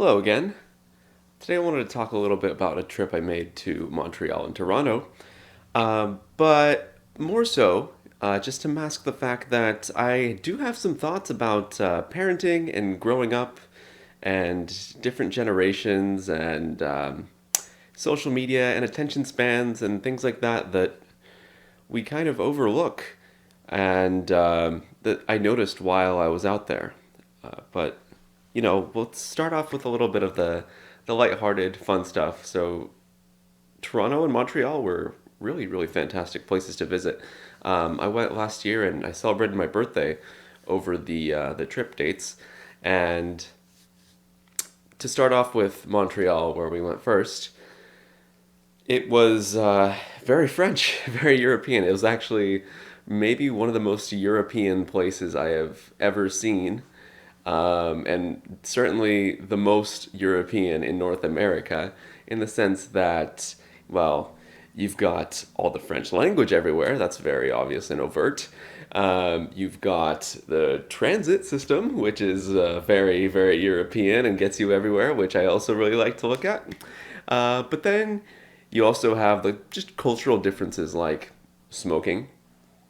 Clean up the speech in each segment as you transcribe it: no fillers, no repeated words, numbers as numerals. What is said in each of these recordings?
Hello again. Today I wanted to talk a little bit about a trip I made to Montreal and Toronto, but more so just to mask the fact that I do have some thoughts about parenting and growing up and different generations and social media and attention spans and things like that that we kind of overlook and that I noticed while I was out there. But we'll start off with a little bit of the lighthearted, fun stuff. So Toronto and Montreal were really, really fantastic places to visit. I went last year and I celebrated my birthday over the trip dates. And to start off with Montreal, where we went first, it was very French, very European. It was actually maybe one of the most European places I have ever seen, and certainly the most European in North America, in the sense that, well, you've got all the French language everywhere. That's very obvious and overt. You've got the transit system, which is very, very European and gets you everywhere, which I also really like to look at. But then you also have the just cultural differences like smoking.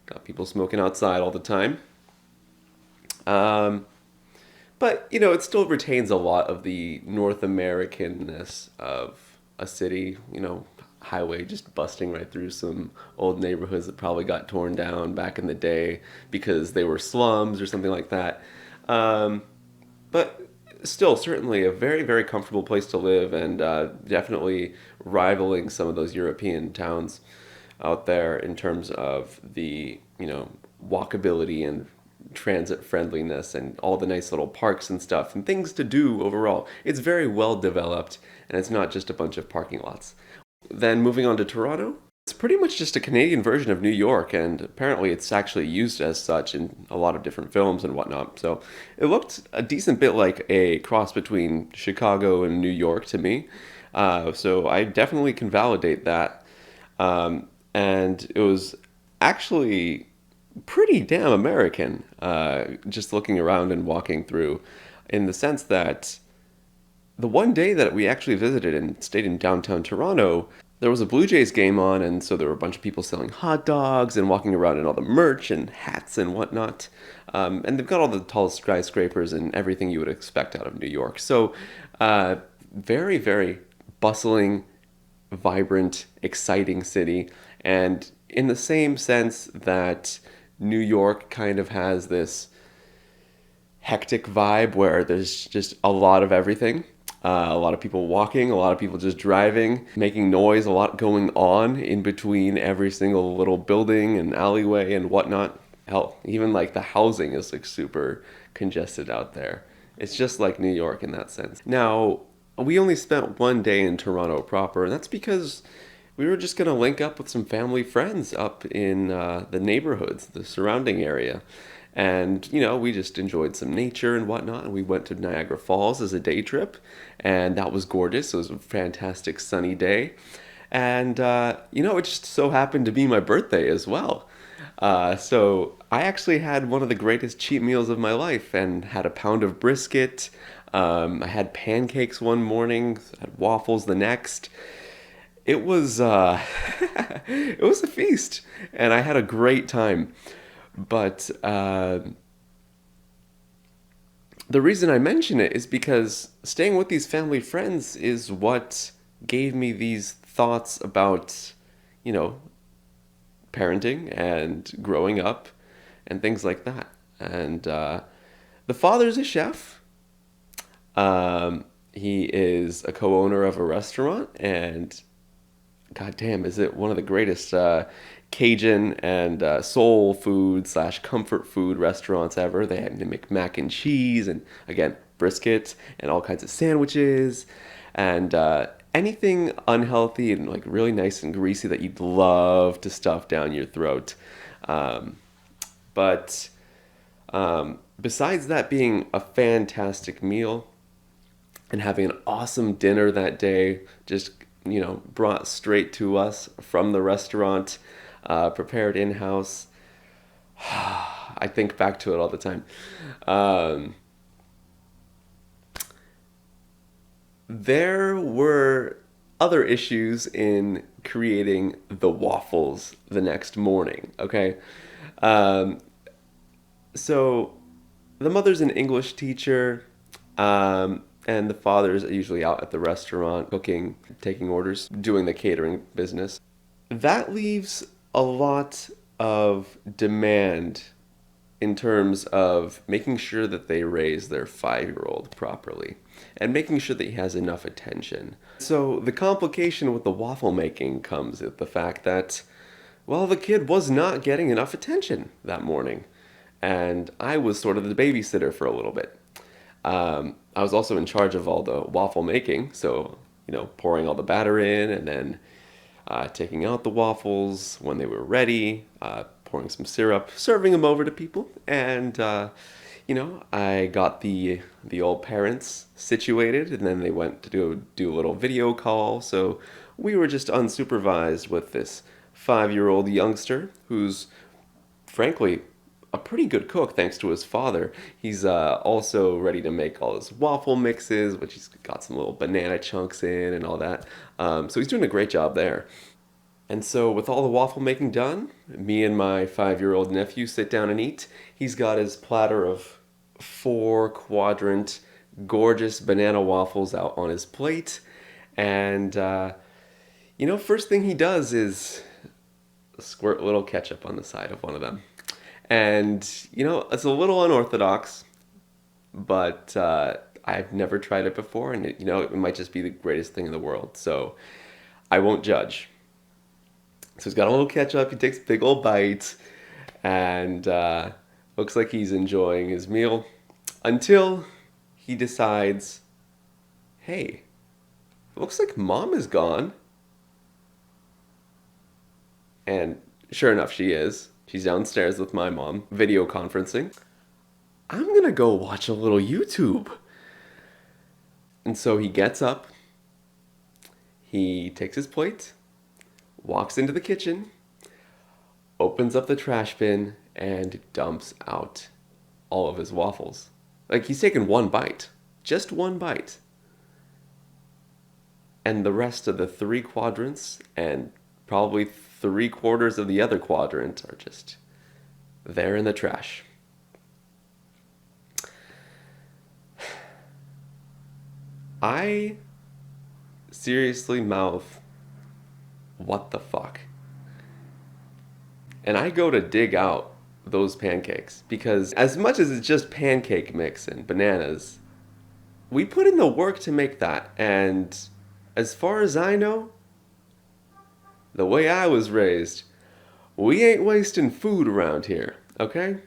Got people smoking outside all the time. Um, but it still retains a lot of the North Americanness of a city. Highway just busting right through some old neighborhoods that probably got torn down back in the day because they were slums or something like that. Um, but still, certainly a very, very comfortable place to live, and definitely rivaling some of those European towns out there in terms of the walkability and transit friendliness and all the nice little parks and stuff and things to do overall. It's very well developed, and it's not just a bunch of parking lots. Then moving on to Toronto, it's pretty much just a Canadian version of New York, and apparently it's actually used as such in a lot of different films and whatnot. So it looked a decent bit like a cross between Chicago and New York to me. So I definitely can validate that. And it was actually pretty damn American, just looking around and walking through, in the sense that the one day that we actually visited and stayed in downtown Toronto, there was a Blue Jays game on, and so there were a bunch of people selling hot dogs and walking around in all the merch and hats and whatnot. And they've got all the tall skyscrapers and everything you would expect out of New York. So, very, very bustling, vibrant, exciting city. And in the same sense that New York kind of has this hectic vibe where there's just a lot of everything. A lot of people walking, a lot of people just driving, making noise, a lot going on in between every single little building and alleyway and whatnot. Hell, even like the housing is like super congested out there. It's just like New York in that sense. Now, we only spent one day in Toronto proper, and that's because we were just going to link up with some family friends up in the neighborhoods, the surrounding area. And, we just enjoyed some nature and whatnot. And we went to Niagara Falls as a day trip, and that was gorgeous. It was a fantastic sunny day. And, it just so happened to be my birthday as well. So I actually had one of the greatest cheat meals of my life and had a pound of brisket. I had pancakes one morning, had waffles the next. It was it was a feast, and I had a great time. But the reason I mention it is because staying with these family friends is what gave me these thoughts about, you know, parenting and growing up and things like that. And the father's a chef. He is a co-owner of a restaurant, and goddamn, is it one of the greatest Cajun and soul food slash comfort food restaurants ever. They make mac and cheese and, again, brisket and all kinds of sandwiches and anything unhealthy and like really nice and greasy that you'd love to stuff down your throat. Um, but besides that being a fantastic meal and having an awesome dinner that day, just brought straight to us from the restaurant, prepared in house. I think back to it all the time. Um, there were other issues in creating the waffles the next morning, okay? Um, so the mother's an English teacher, and the father's usually out at the restaurant cooking, taking orders, doing the catering business. That leaves a lot of demand in terms of making sure that they raise their 5-year-old properly and making sure that he has enough attention. So the complication with the waffle making comes at the fact that, well, the kid was not getting enough attention that morning. And I was sort of the babysitter for a little bit. I was also in charge of all the waffle making, so, pouring all the batter in and then taking out the waffles when they were ready, pouring some syrup, serving them over to people, and I got the old parents situated, and then they went to do a little video call. So we were just unsupervised with this 5-year-old youngster who's frankly a pretty good cook thanks to his father. He's also ready to make all his waffle mixes, which he's got some little banana chunks in and all that. So he's doing a great job there. And so, with all the waffle making done, me and my 5-year-old nephew sit down and eat. He's got his platter of 4-quadrant, gorgeous banana waffles out on his plate. And, first thing he does is squirt a little ketchup on the side of one of them. And, it's a little unorthodox, but I've never tried it before, and it might just be the greatest thing in the world. So, I won't judge. So he's got a little ketchup, he takes a big old bite, and looks like he's enjoying his meal until he decides, hey, it looks like mom is gone. And sure enough, she is. She's downstairs with my mom, video conferencing. I'm gonna go watch a little YouTube. And so he gets up, he takes his plate, walks into the kitchen, opens up the trash bin, and dumps out all of his waffles. Like, he's taken one bite. Just one bite. And the rest of the 3 quadrants, and probably 3/4 of the other quadrant, are just there in the trash. I seriously mouth, what the fuck? And I go to dig out those pancakes because as much as it's just pancake mix and bananas, we put in the work to make that. And as far as I know, the way I was raised, we ain't wasting food around here, okay?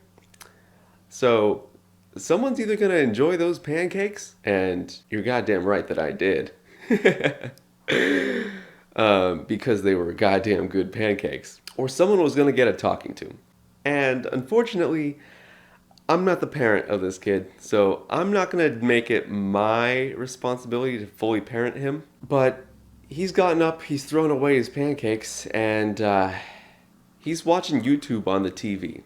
So someone's either gonna enjoy those pancakes, and you're goddamn right that I did. Because they were goddamn good pancakes. Or someone was going to get a talking to. And unfortunately, I'm not the parent of this kid, so I'm not going to make it my responsibility to fully parent him. But he's gotten up, he's thrown away his pancakes, and he's watching YouTube on the TV.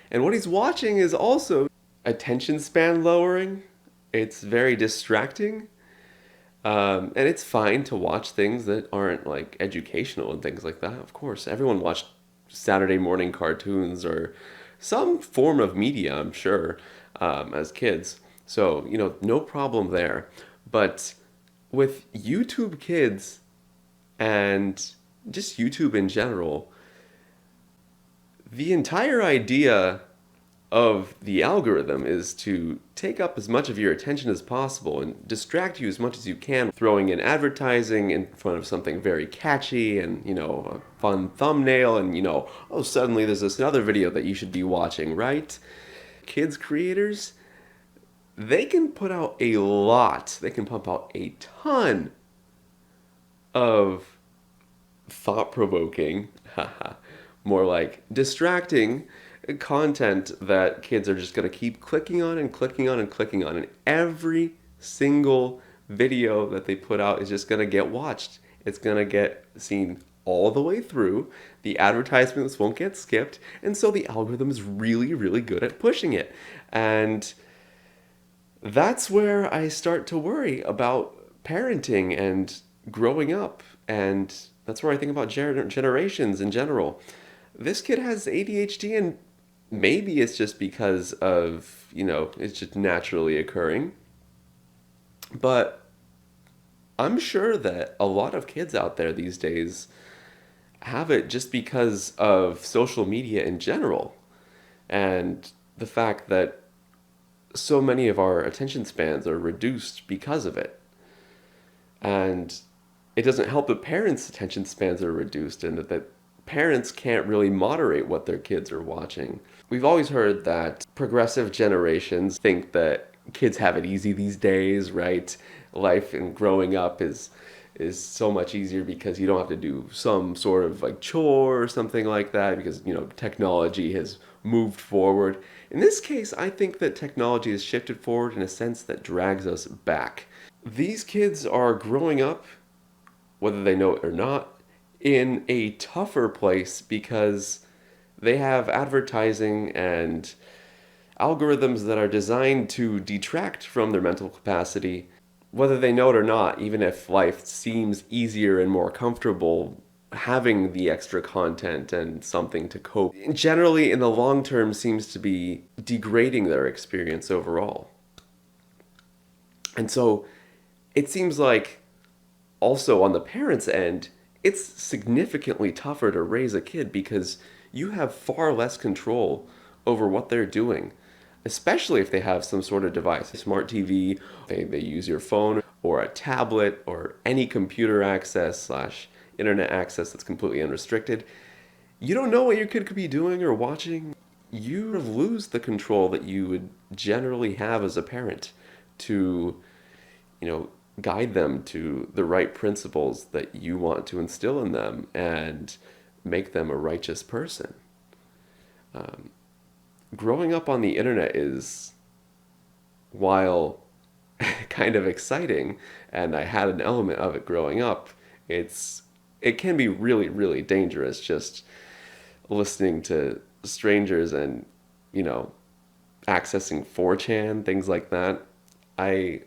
And what he's watching is also attention span lowering. It's very distracting. And it's fine to watch things that aren't like educational and things like that. Of course, everyone watched Saturday morning cartoons or some form of media, I'm sure, as kids. So, no problem there. But with YouTube Kids and just YouTube in general, the entire idea of the algorithm is to take up as much of your attention as possible and distract you as much as you can, throwing in advertising in front of something very catchy and, a fun thumbnail and, oh, suddenly there's this other video that you should be watching, right? Kids creators, they can put out a lot, they can pump out a ton of thought-provoking, more like distracting content that kids are just going to keep clicking on and clicking on and clicking on. And every single video that they put out is just going to get watched. It's going to get seen all the way through. The advertisements won't get skipped. And so the algorithm is really, really good at pushing it. And that's where I start to worry about parenting and growing up. And that's where I think about generations in general. This kid has ADHD, and maybe it's just because of, it's just naturally occurring. But I'm sure that a lot of kids out there these days have it just because of social media in general. And the fact that so many of our attention spans are reduced because of it. And it doesn't help that parents' attention spans are reduced and that parents can't really moderate what their kids are watching. We've always heard that progressive generations think that kids have it easy these days, right? Life and growing up is so much easier because you don't have to do some sort of like chore or something like that because, technology has moved forward. In this case, I think that technology has shifted forward in a sense that drags us back. These kids are growing up, whether they know it or not, in a tougher place because they have advertising and algorithms that are designed to detract from their mental capacity, whether they know it or not, even if life seems easier and more comfortable, having the extra content and something to cope generally in the long term seems to be degrading their experience overall. And so it seems like also on the parents' end, it's significantly tougher to raise a kid because you have far less control over what they're doing, especially if they have some sort of device, a smart TV, they use your phone or a tablet or any computer access slash internet access that's completely unrestricted. You don't know what your kid could be doing or watching. You lose the control that you would generally have as a parent to, you know, guide them to the right principles that you want to instill in them and make them a righteous person. Growing up on the internet is, while kind of exciting, and I had an element of it growing up, it can be really, really dangerous just listening to strangers and, you know, accessing 4chan, things like that. I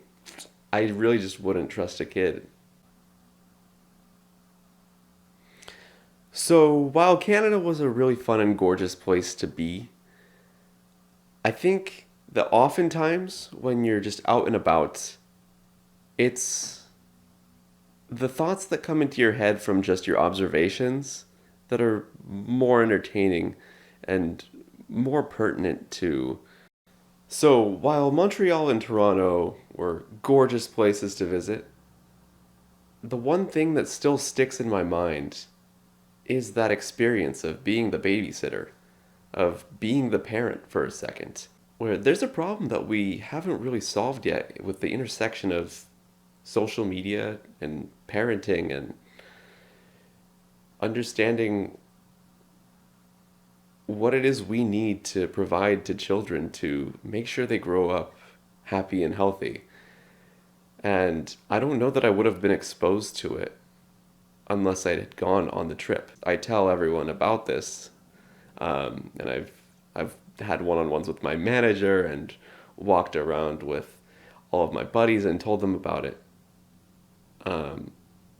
I really just wouldn't trust a kid. So while Canada was a really fun and gorgeous place to be, I think that oftentimes when you're just out and about, it's the thoughts that come into your head from just your observations that are more entertaining and more pertinent to. So while Montreal and Toronto were gorgeous places to visit, the one thing that still sticks in my mind is that experience of being the babysitter, of being the parent for a second, where there's a problem that we haven't really solved yet with the intersection of social media and parenting and understanding what it is we need to provide to children to make sure they grow up happy and healthy. And I don't know that I would have been exposed to it unless I had gone on the trip. I tell everyone about this, and I've had one-on-ones with my manager and walked around with all of my buddies and told them about it. And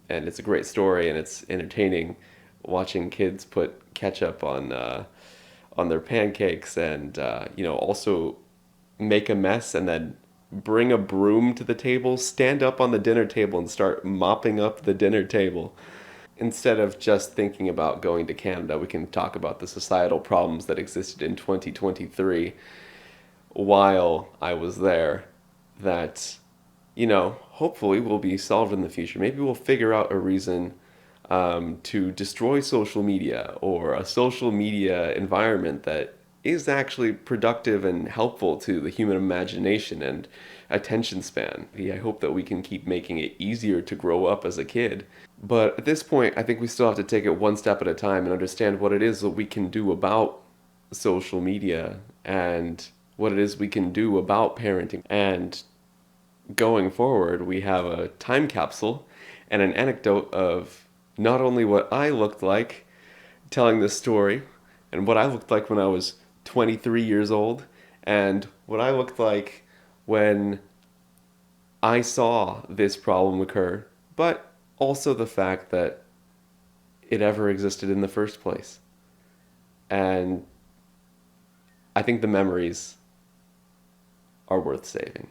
it's a great story and it's entertaining watching kids put ketchup on their pancakes and also make a mess and then bring a broom to the table, stand up on the dinner table and start mopping up the dinner table. Instead of just thinking about going to Canada, we can talk about the societal problems that existed in 2023 while I was there that, hopefully will be solved in the future. Maybe we'll figure out a reason to destroy social media or a social media environment that is actually productive and helpful to the human imagination and attention span. I hope that we can keep making it easier to grow up as a kid. But at this point, I think we still have to take it one step at a time and understand what it is that we can do about social media and what it is we can do about parenting. And going forward, we have a time capsule and an anecdote of not only what I looked like telling this story and what I looked like when I was 23 years old and what I looked like when I saw this problem occur, but also the fact that it ever existed in the first place. And I think the memories are worth saving.